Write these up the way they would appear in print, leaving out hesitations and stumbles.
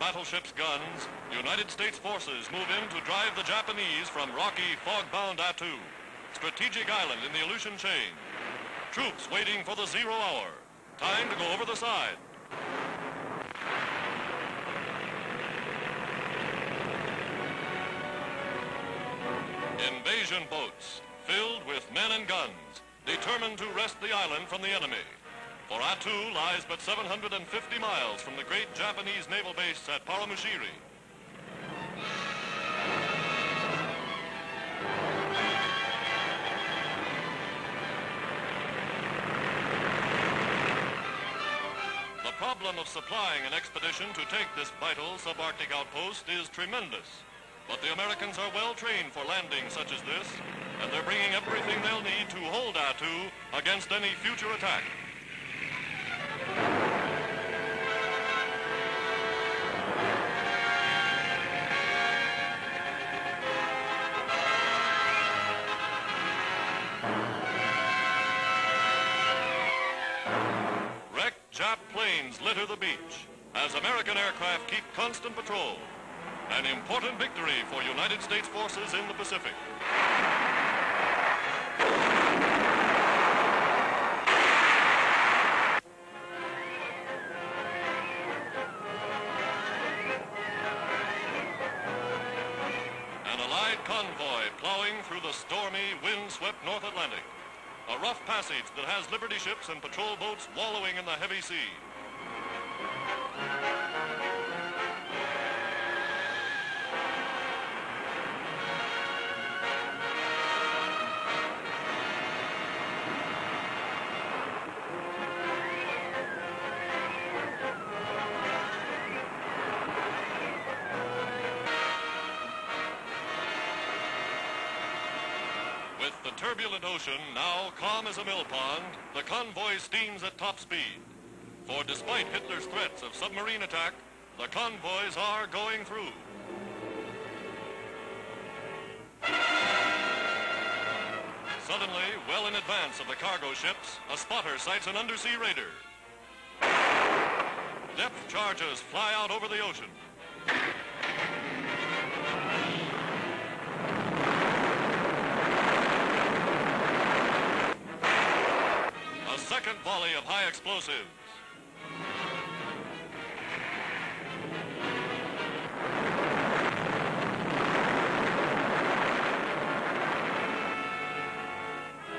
battleship's guns, United States forces move in to drive the Japanese from rocky, fog-bound Attu, strategic island in the Aleutian chain. Troops waiting for the 0 hour. Time to go over the side. Invasion boats, filled with men and guns, determined to wrest the island from the enemy. For Attu lies but 750 miles from the great Japanese naval base at Paramushiri. The problem of supplying an expedition to take this vital subarctic outpost is tremendous. But the Americans are well trained for landing such as this, and they're bringing everything they'll need to hold Attu against any future attack. Wrecked Jap planes litter the beach as American aircraft keep constant patrol. An important victory for United States forces in the Pacific. An Allied convoy plowing through the stormy, wind-swept North Atlantic. A rough passage that has Liberty ships and patrol boats wallowing in the heavy sea. With the turbulent ocean now calm as a mill pond, the convoy steams at top speed. For despite Hitler's threats of submarine attack, the convoys are going through. Suddenly, well in advance of the cargo ships, a spotter sights an undersea raider. Depth charges fly out over the ocean. Second volley of high explosives.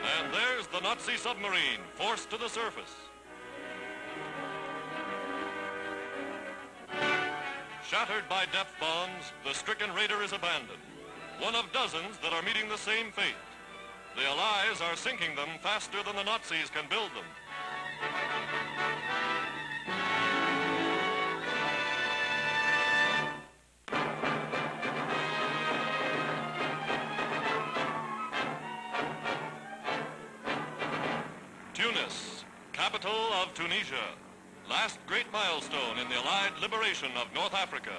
And there's the Nazi submarine, forced to the surface. Shattered by depth bombs, the stricken raider is abandoned. One of dozens that are meeting the same fate. The Allies are sinking them faster than the Nazis can build them. Tunis, capital of Tunisia. Last great milestone in the Allied liberation of North Africa.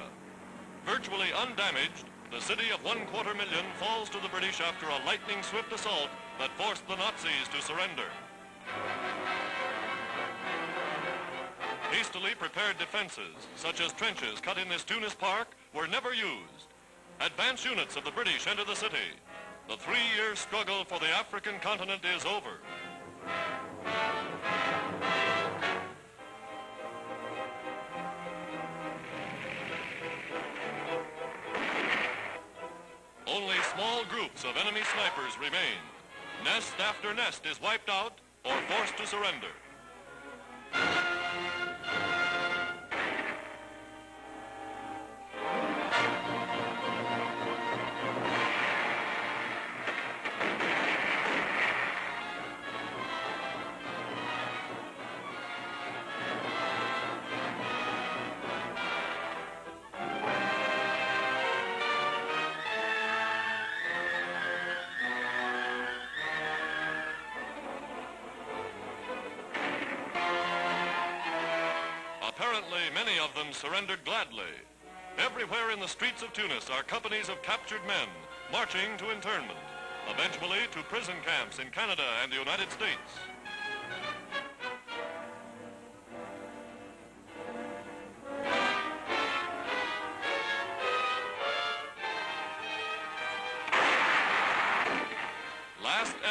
Virtually undamaged, the city of 250,000 falls to the British after a lightning-swift assault that forced the Nazis to surrender. Hastily prepared defenses, such as trenches cut in this Tunis park, were never used. Advance units of the British enter the city. The 3-year struggle for the African continent is over. Only small groups of enemy snipers remain. Nest after nest is wiped out or forced to surrender. Apparently, many of them surrendered gladly. Everywhere in the streets of Tunis are companies of captured men marching to internment, eventually to prison camps in Canada and the United States.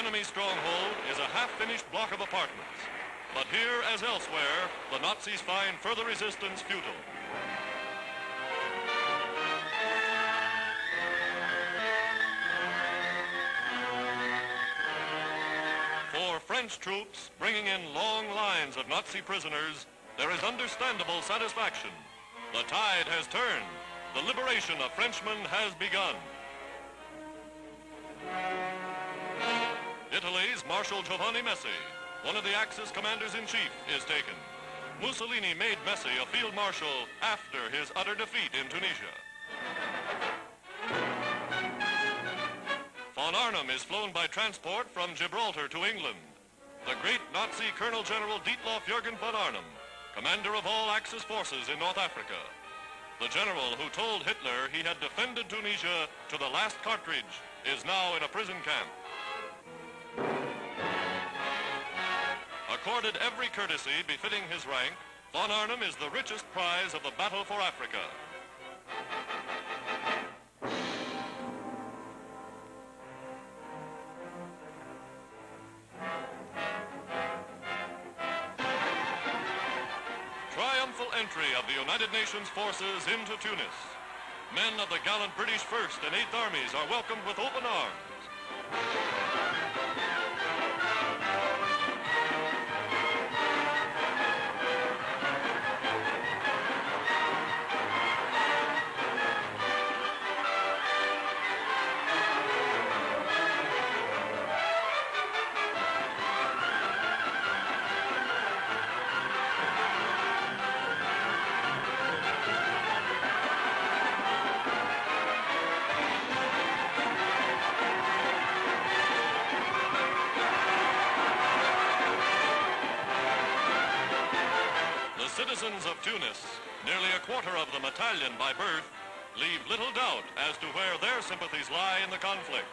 enemy stronghold is a half-finished block of apartments. But here, as elsewhere, the Nazis find further resistance futile. For French troops, bringing in long lines of Nazi prisoners, there is understandable satisfaction. The tide has turned. The liberation of Frenchmen has begun. Italy's Marshal Giovanni Messi, one of the Axis commanders-in-chief, is taken. Mussolini made Messi a field marshal after his utter defeat in Tunisia. Von Arnhem is flown by transport from Gibraltar to England. The great Nazi Colonel General Dietlof Jürgen von Arnhem, commander of all Axis forces in North Africa. The general who told Hitler he had defended Tunisia to the last cartridge is now in a prison camp. Accorded every courtesy befitting his rank, von Arnhem is the richest prize of the battle for Africa. Triumphal entry of the United Nations forces into Tunis. Men of the gallant British 1st and 8th Armies are welcomed with open arms. Citizens of Tunis, nearly a quarter of them Italian by birth, leave little doubt as to where their sympathies lie in the conflict.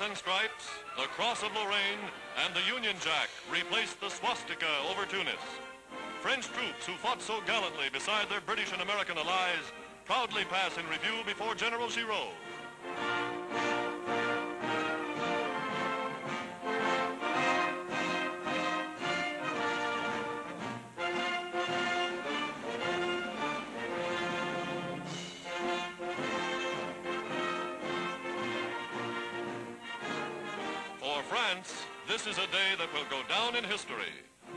And stripes, the Cross of Lorraine, and the Union Jack replaced the swastika over Tunis. French troops who fought so gallantly beside their British and American allies proudly pass in review before General Giraud. This is a day that will go down in history.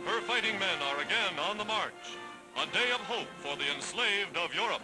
Her fighting men are again on the march. A day of hope for the enslaved of Europe.